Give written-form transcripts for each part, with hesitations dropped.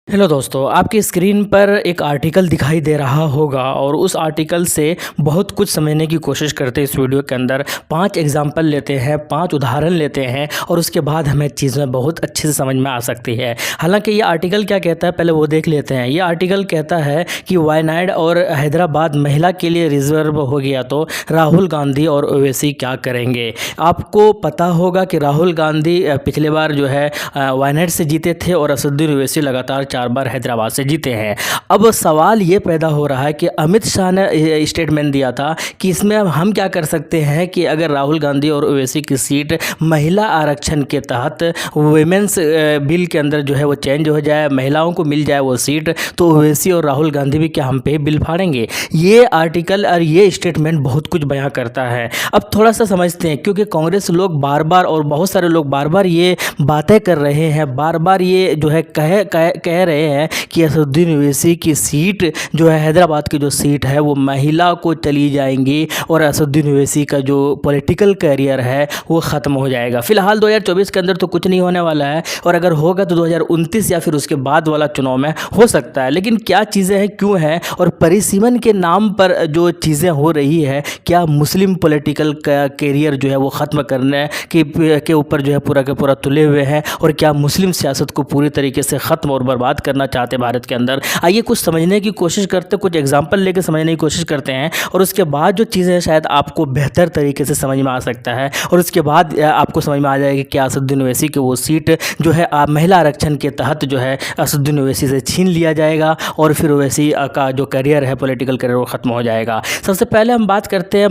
Hello दोस्तों, आपकी screen पर एक आर्टिकल दिखाई दे रहा होगा और उस आर्टिकल से बहुत कुछ समझने की कोशिश करते हैं। इस वीडियो के अंदर 5 एग्जाम्पल लेते हैं, 5 उदाहरण लेते हैं और उसके बाद हमें चीज़ें बहुत अच्छे से समझ में आ सकती है। हालांकि ये आर्टिकल क्या कहता है पहले वो देख लेते हैं। ये आर्टिकल कहता है कि वायनाड और हैदराबाद महिला के लिए रिजर्व हो गया तो राहुल गांधी और ओवैसी क्या करेंगे। आपको पता होगा कि राहुल गांधी पिछले बार जो है वायनाड से जीते थे और असदुद्दीन ओवैसी लगातार 4 बार हैदराबाद से जीते हैं। अब सवाल ये पैदा हो रहा है कि अमित शाह ने स्टेटमेंट दिया था कि इसमें हम क्या कर सकते हैं कि अगर राहुल गांधी और ओवैसी की सीट महिला आरक्षण के तहत वुमेन्स बिल के अंदर जो है वो चेंज हो जाए, महिलाओं को मिल जाए वो सीट, तो ओवैसी और राहुल गांधी भी क्या हम पे बिल फाड़ेंगे। ये आर्टिकल और ये स्टेटमेंट बहुत कुछ बयां करता है। अब थोड़ा सा समझते हैं, क्योंकि कांग्रेस लोग बार बार और बहुत सारे लोग बार बार ये बातें कर रहे हैं, बार बार ये जो है कह रहे हैं कि असदुद्दीन ओवैसी की सीट जो है हैदराबाद की जो सीट है वो महिला को चली जाएंगी और असदुद्दीन ओवैसी का जो पॉलिटिकल करियर है वो ख़त्म हो जाएगा। फिलहाल 2024 के अंदर तो कुछ नहीं होने वाला है और अगर होगा तो 2029 या फिर उसके बाद वाला चुनाव में हो सकता है। लेकिन क्या चीज़ें हैं, क्यों हैं और परिसीमन के नाम पर जो चीज़ें हो रही है, क्या मुस्लिम पॉलिटिकल करियर जो है वो ख़त्म करने के ऊपर जो है पूरा के पूरा तुले हुए हैं और क्या मुस्लिम सियासत को पूरी तरीके से ख़त्म और बर्बाद करना चाहते भारत के अंदर। आइए कुछ समझने की कोशिश करते, कुछ एग्जांपल लेके समझने की कोशिश करते हैं और उसके बाद जो चीज़ें हैं शायद आपको बेहतर तरीके से समझ में आ सकता है और उसके बाद आपको समझ में आ जाएगा कि क्या असदुद्दीन ओवैसी की वो सीट जो है महिला आरक्षण के तहत जो है असदुद्दीन ओवैसी से छीन लिया जाएगा और फिर ओवैसी का जो करियर है पॉलिटिकल करियर वो ख़त्म हो जाएगा। सबसे पहले हम बात करते हैं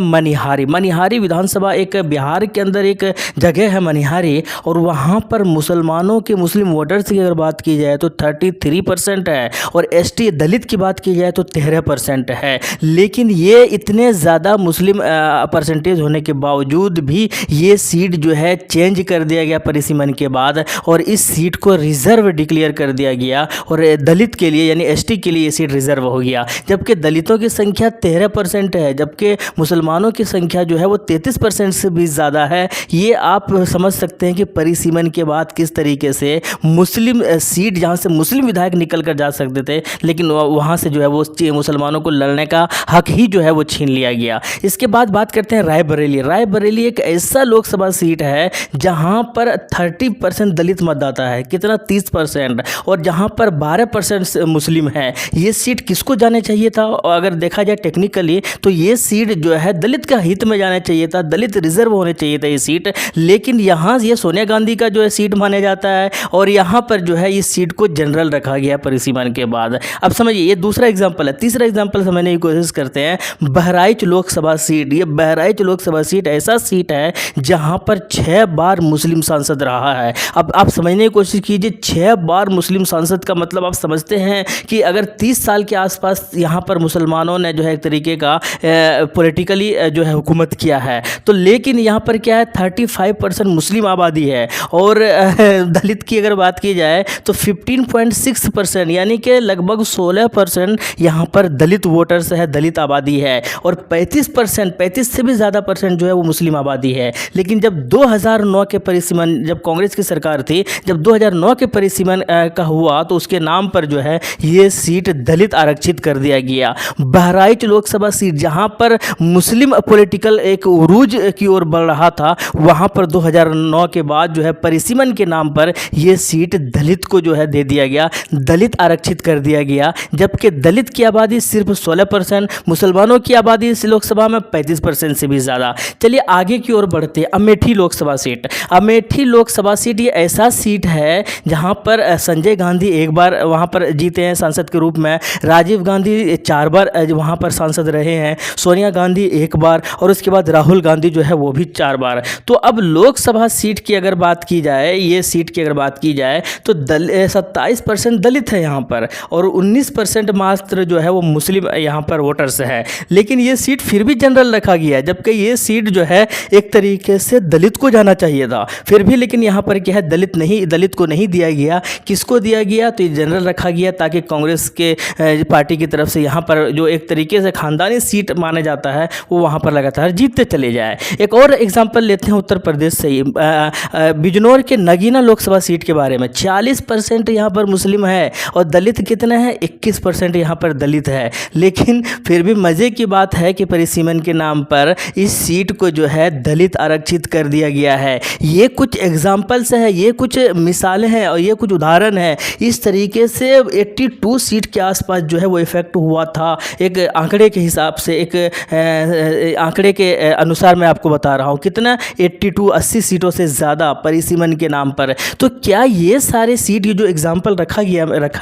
मनिहारी विधानसभा, एक बिहार के अंदर एक जगह है मनिहारी, और वहाँ पर मुसलमानों के मुस्लिम वोटर्स की अगर बात की जाए तो 33% है और एसटी दलित की बात की जाए तो 13% है। लेकिन ये इतने ज़्यादा मुस्लिम परसेंटेज होने के बावजूद भी ये सीट जो है चेंज कर दिया गया परिसीमन के बाद और इस सीट को रिजर्व डिक्लेयर कर दिया गया और दलित के लिए यानी एसटी के लिए ये सीट रिजर्व हो गया। जबकि दलितों की संख्या 13% है, जबकि मुसलमानों की संख्या जो है वो 33% से भी ज़्यादा है। ये आप समझ सकते हैं कि परिसीमन के बाद किस तरीके से मुस्लिम सीट जहाँ से मुस्लिम विधायक निकल कर जा सकते थे, लेकिन वहाँ से जो है वो मुसलमानों को लड़ने का हक ही जो है वो छीन लिया गया। इसके बाद बात करते हैं रायबरेली एक ऐसा लोकसभा सीट है जहाँ पर 30% दलित मतदाता है, कितना 30%, और जहाँ पर 12% मुस्लिम है। ये सीट किसको जाने चाहिए था? और अगर देखा जाए टेक्निकली तो ये सीट जो है दलित का हित में जाना चाहिए था, दलित रिजर्व होने चाहिए था ये सीट, लेकिन यहाँ ये सोनिया गांधी का जो है सीट माना जाता है और यहाँ पर जो है इस सीट को जनरल रखा गया परिसीमन के बाद। अब समझिए, ये दूसरा एग्जांपल है। तीसरा एग्जांपल समझने की कोशिश करते हैं, बहराइच लोकसभा सीट। ये बहराइच लोकसभा सीट ऐसा सीट है जहाँ पर 6 बार मुस्लिम सांसद रहा है। अब आप समझने की कोशिश कीजिए, 6 बार मुस्लिम सांसद का मतलब आप समझते हैं कि अगर 30 साल के आसपास यहाँ पर मुसलमानों ने जो है एक तरीके का पॉलिटिकली जो है हुकूमत किया है, तो लेकिन यहाँ पर क्या है 35% मुस्लिम आबादी है और दलित की अगर बात की जाए तो 15.6% यानी कि लगभग 16% यहाँ पर दलित वोटर्स है, दलित आबादी है और 35% से भी ज़्यादा परसेंट जो है वो मुस्लिम आबादी है। लेकिन जब 2009 के परिसीमन, जब कांग्रेस की सरकार थी, जब 2009 के परिसीमन का हुआ तो उसके नाम पर जो है ये सीट दलित आरक्षित कर दिया गया। बहराइच लोकसभा सीट जहाँ पर मुस्लिम पॉलिटिकल एक उरूज की ओर बढ़ रहा था, वहाँ पर 2009 के बाद जो है परिसीमन के नाम पर ये सीट दलित को जो है दे दिया गया, दलित आरक्षित कर दिया गया। जबकि दलित की आबादी सिर्फ 16%, मुसलमानों की आबादी इस लोकसभा में 35% से भी ज़्यादा। चलिए आगे की ओर बढ़ते हैं। अमेठी लोकसभा सीट ये ऐसा सीट है जहाँ पर संजय गांधी एक बार वहाँ पर जीते हैं सांसद के रूप में, राजीव गांधी 4 बार वहाँ पर सांसद रहे हैं, सोनिया गांधी 1 बार और उसके बाद राहुल गांधी जो है वो भी 4 बार। तो अब लोकसभा सीट की अगर बात की जाए, ये सीट की अगर बात की जाए तो 27% दलित है यहाँ पर और 19% मात्र जो है वो मुस्लिम यहाँ पर वोटर्स है। लेकिन ये सीट फिर भी जनरल रखा गया है, जबकि ये सीट जो है एक तरीके से दलित को जाना चाहिए था, फिर भी लेकिन यहाँ पर क्या है दलित को नहीं दिया गया। किसको दिया गया? तो ये जनरल रखा गया ताकि कांग्रेस के पार्टी की तरफ से यहाँ पर जो एक तरीके से खानदानी सीट माना जाता है वो वहाँ पर लगातार जीतते चले जाए। एक और एग्जाम्पल लेते हैं उत्तर प्रदेश से ही, बिजनौर के नगीना लोकसभा सीट के बारे में। 40% यहाँ पर मुस्लिम है और दलित कितने हैं, 21% यहाँ पर दलित है। लेकिन फिर भी मज़े की बात है कि परिसीमन के नाम पर इस सीट को जो है दलित आरक्षित कर दिया गया है। ये कुछ एग्जाम्पल्स है, ये कुछ मिसालें हैं और ये कुछ उदाहरण है। इस तरीके से 82 सीट के आसपास जो है वो इफेक्ट हुआ था। एक आंकड़े के हिसाब से, एक आंकड़े के अनुसार मैं आपको बता रहा हूँ कितना, 80 सीटों से ज़्यादा परिसीमन के नाम पर। तो क्या ये सारे सीट, ये जो एग्जाम्पल रखा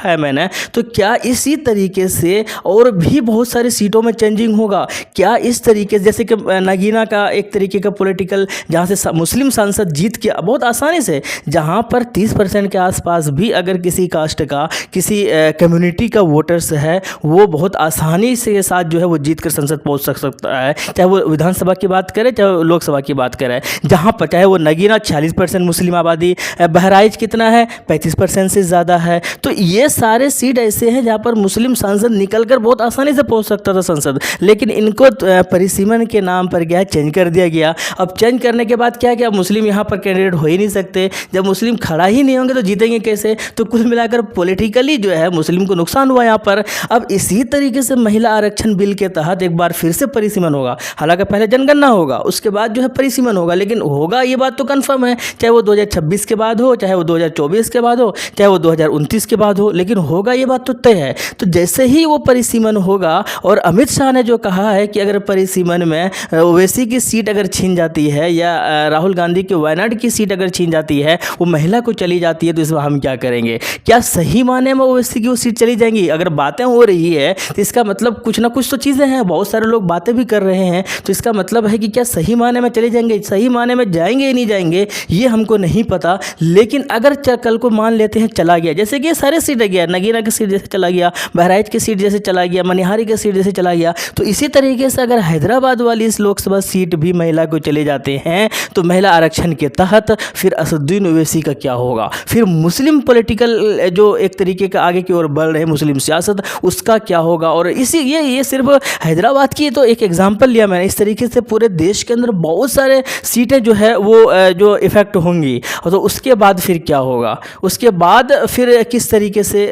है मैंने, तो क्या इसी तरीके से और भी बहुत सारी सीटों में चेंजिंग होगा? क्या इस तरीके से, जैसे कि नगीना का एक तरीके का पॉलिटिकल, जहाँ से मुस्लिम सांसद जीत के बहुत आसानी से, जहाँ पर 30% के आसपास भी अगर किसी कास्ट का, किसी कम्युनिटी का वोटर्स है, वो बहुत आसानी से साथ जो है वो जीत कर संसद पहुँच सकता है। चाहे वो विधानसभा की बात करें, चाहे वो लोकसभा की बात करें, जहाँ पर चाहे वो नगीना 40% मुस्लिम आबादी, बहराइच कितना है, 35% से ज़्यादा है। तो ये सारे सीट ऐसे हैं जहाँ पर मुस्लिम सांसद निकलकर बहुत आसानी से पहुँच सकता था संसद, लेकिन इनको परिसीमन के नाम पर क्या है, चेंज कर दिया गया। अब चेंज करने के बाद क्या है कि अब मुस्लिम यहाँ पर कैंडिडेट हो ही नहीं सकते। जब मुस्लिम खड़ा ही नहीं होंगे तो जीतेंगे कैसे? तो कुल मिलाकर पॉलिटिकली जो है मुस्लिम को नुकसान हुआ यहाँ पर। अब इसी तरीके से महिला आरक्षण बिल के तहत एक बार फिर से परिसीमन होगा। हालांकि पहले जनगणना होगा, उसके बाद जो है परिसीमन होगा, लेकिन होगा ये बात तो कंफर्म है, चाहे वो 2026 के बाद हो, चाहे वो 2024 के बाद हो, चाहे वो 2029 के बाद हो, लेकिन होगा ये बात तो तय है। तो जैसे ही वो परिसीमन होगा, और अमित शाह ने जो कहा है कि अगर परिसीमन में ओवैसी की सीट अगर छीन जाती है, या राहुल गांधी के वायनाड की सीट अगर छीन जाती है, वो महिला को चली जाती है, तो इसमें हम क्या करेंगे? क्या सही माने में ओवैसी की वो सीट चली जाएंगी? अगर बातें हो रही है तो इसका मतलब कुछ ना कुछ तो चीज़ें हैं, बहुत सारे लोग बातें भी कर रहे हैं, तो इसका मतलब है कि क्या सही माने में चले जाएंगे? सही माने में जाएंगे या नहीं जाएंगे ये हमको नहीं पता। लेकिन अगर कल को मान लेते हैं चला गया, जैसे कि ये सारे सीट गया, नगीना की सीट जैसे चला गया, बहराइच की सीट जैसे चला गया, मनिहारी की सीट जैसे चला गया, तो इसी तरीके से अगर हैदराबाद वाली इस लोकसभा सीट भी महिला को चले जाते हैं, तो महिला आरक्षण के तहत फिर असदुद्दीन ओवैसी का क्या होगा? फिर मुस्लिम पॉलिटिकल जो एक तरीके का आगे की ओर बढ़ रहे मुस्लिम सियासत, उसका क्या होगा? और इसी ये सिर्फ हैदराबाद की तो एक एग्जांपल लिया मैंने, इस तरीके से पूरे देश के अंदर बहुत सारे सीटें जो है वो जो इफ़ेक्ट होंगी। और तो उसके बाद फिर क्या होगा? उसके बाद फिर किस तरीके से,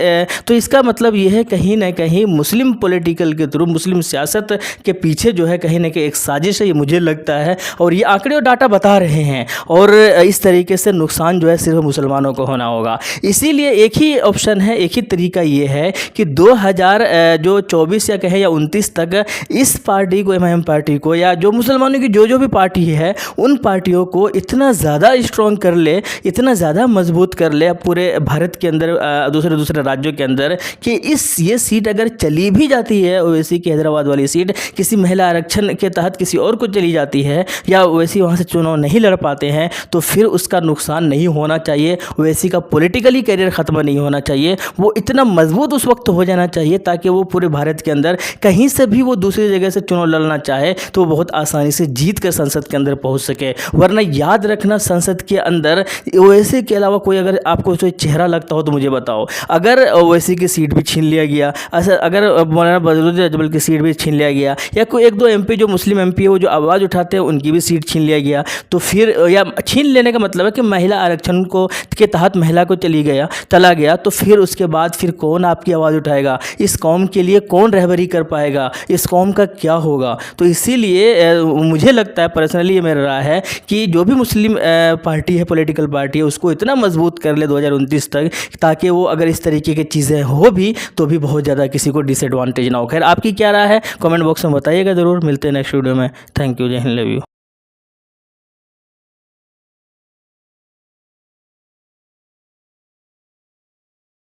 तो इसका मतलब ये है कहीं ना कहीं मुस्लिम पॉलिटिकल के थ्रू, मुस्लिम सियासत के पीछे जो है कहीं ना कहीं एक साजिश है, ये मुझे लगता है, और ये आंकड़े और डाटा बता रहे हैं। और इस तरीके से नुकसान जो है सिर्फ मुसलमानों को होना होगा। इसीलिए एक ही ऑप्शन है, एक ही तरीका ये है कि 2024 या कहें या 29 तक इस पार्टी को, एमआईएम पार्टी को, या जो मुसलमानों की जो भी पार्टी है, उन पार्टियों को इतना ज़्यादा स्ट्रॉन्ग कर ले, इतना ज़्यादा मजबूत कर ले पूरे भारत के अंदर, दूसरे राज्यों के अंदर, कि ये सीट अगर चली भी जाती है, ओवैसी की हैदराबाद वाली सीट किसी महिला आरक्षण के तहत किसी और को चली जाती है, या ओवैसी वहाँ से चुनाव नहीं लड़ पाते हैं, तो फिर उसका नुकसान नहीं होना चाहिए। ओवैसी का पॉलिटिकली करियर ख़त्म नहीं होना चाहिए, वो इतना मजबूत उस वक्त हो जाना चाहिए ताकि वो पूरे भारत के अंदर कहीं से भी वो दूसरी जगह से चुनाव लड़ना चाहे तो वो बहुत आसानी से जीत कर संसद के अंदर पहुंच सके। वरना याद रखना, संसद के अंदर ओवैसी के अलावा कोई अगर आपको कोई चेहरा लगता हो तो मुझे बताओ। अगर ओवैसी की सीट भी छीन लिया गया, अगर मौलाना बदरुद्दीन अजमल की सीट भी छीन लिया गया, या कोई एक दो एमपी जो मुस्लिम एमपी है वो जो आवाज़ उठाते हैं उनकी भी सीट छीन लिया गया, तो फिर, या छीन लेने का मतलब है कि महिला आरक्षण को के तहत महिला को चला गया, तो फिर उसके बाद फिर कौन आपकी आवाज़ उठाएगा? इस कौम के लिए कौन रहबरी कर पाएगा? इस कौम का क्या होगा? तो इसीलिए मुझे लगता है, पर्सनली ये मेरा राय है कि जो भी मुस्लिम पार्टी है, पॉलिटिकल पार्टी है, उसको इतना मजबूत कर ले 2029 तक, ताकि वो अगर इस तरीके की चीज़ें हो भी तो भी बहुत ज़्यादा किसी को डिसएडवांटेज ना हो। खैर, आपकी क्या राय है कमेंट बॉक्स में बताइएगा ज़रूर। मिलते हैं नेक्स्ट वीडियो में। थैंक यू, जय हिंद, लव यू।